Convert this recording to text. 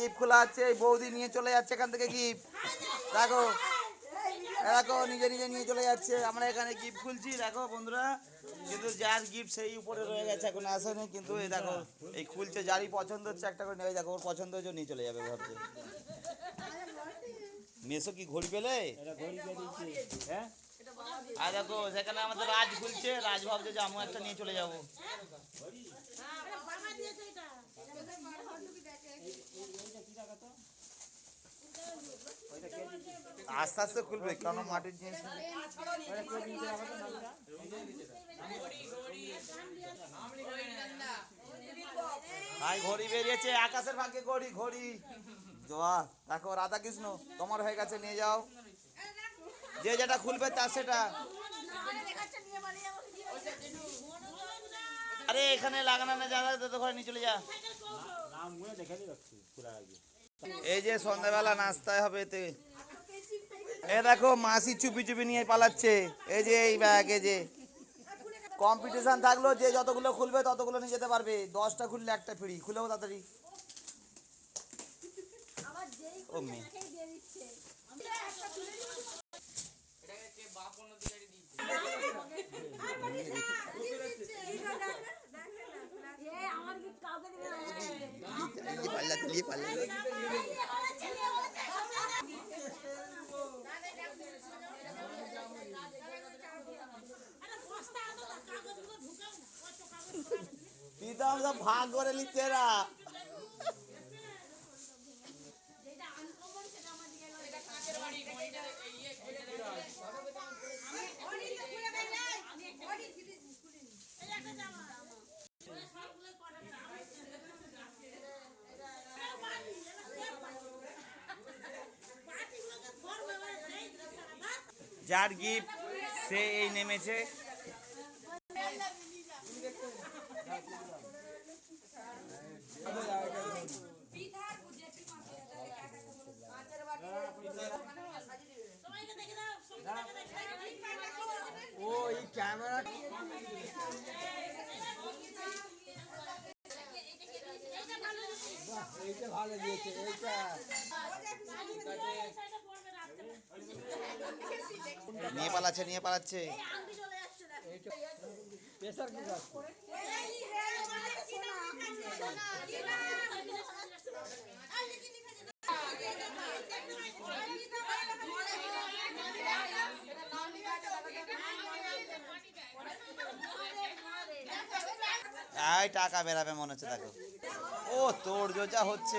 Gift খোলা আছে, বৌদি নিয়ে চলে যাচ্ছে এখান থেকে গিফট। দেখো দেখো নিজে নিজে নিয়ে চলে যাচ্ছে। আমরা এখানে গিফট খুলছি দেখো বন্ধুরা, কিন্তু যার গিফট সেই উপরে রয়ে গেছে, এখন আসেনি। কিন্তু এই দেখো এই খুলছে, যারই পছন্দ হচ্ছে একটা করে নেবে। দেখো ওর পছন্দ হচ্ছে নিয়ে চলে যাবে ভাবছে। মেসো কি ঘড়ি পেলে? হ্যাঁ আর দেখো সেখানে আমাদের রাজ খুলছে, রাজ ভাবছে যে আমি একটা নিয়ে চলে যাবো। আস্তে আস্তে খুলবে, কেন মাটির জিনিস। ভাই ঘড়ি বেরিয়েছে, আকাশের ভাগ্যে ঘড়ি। ঘড়ি জোয়া দেখো, রাধা কৃষ্ণ তোমার হয়ে গেছে, নিয়ে যাও। যে যেটা খুলবে তার সেটা। আরে এখানে লাগানো না, জায়গা তো ঘরে নিয়ে চলে যা। এই যে সন্ধ্যাবেলা নাস্তায় হবে এতে। এ দেখো মাসি চুপি চুপি নিয়ে পালাচ্ছে। এই যে এই ব্যাগ, এই যে কম্পিটিশন থাকলো, যে যতগুলো খুলবে ততগুলো নিয়ে যেতে পারবে। 10টা খুললে একটা ফ্রি। খুলেও তাড়াতাড়ি। ও মেয়ে ভাগ করে নিচ্ছে এরা। যার গিফট সে এই নেমেছে। ও এই ক্যামেরা এইটা ভালো দিয়েছে। এইটা নিয়ে পালাচ্ছে, নিয়ে পালাচ্ছে। প্রেসার কুকার টাকা বেরাবে মনে হচ্ছে। দেখো ও তোর যা হচ্ছে।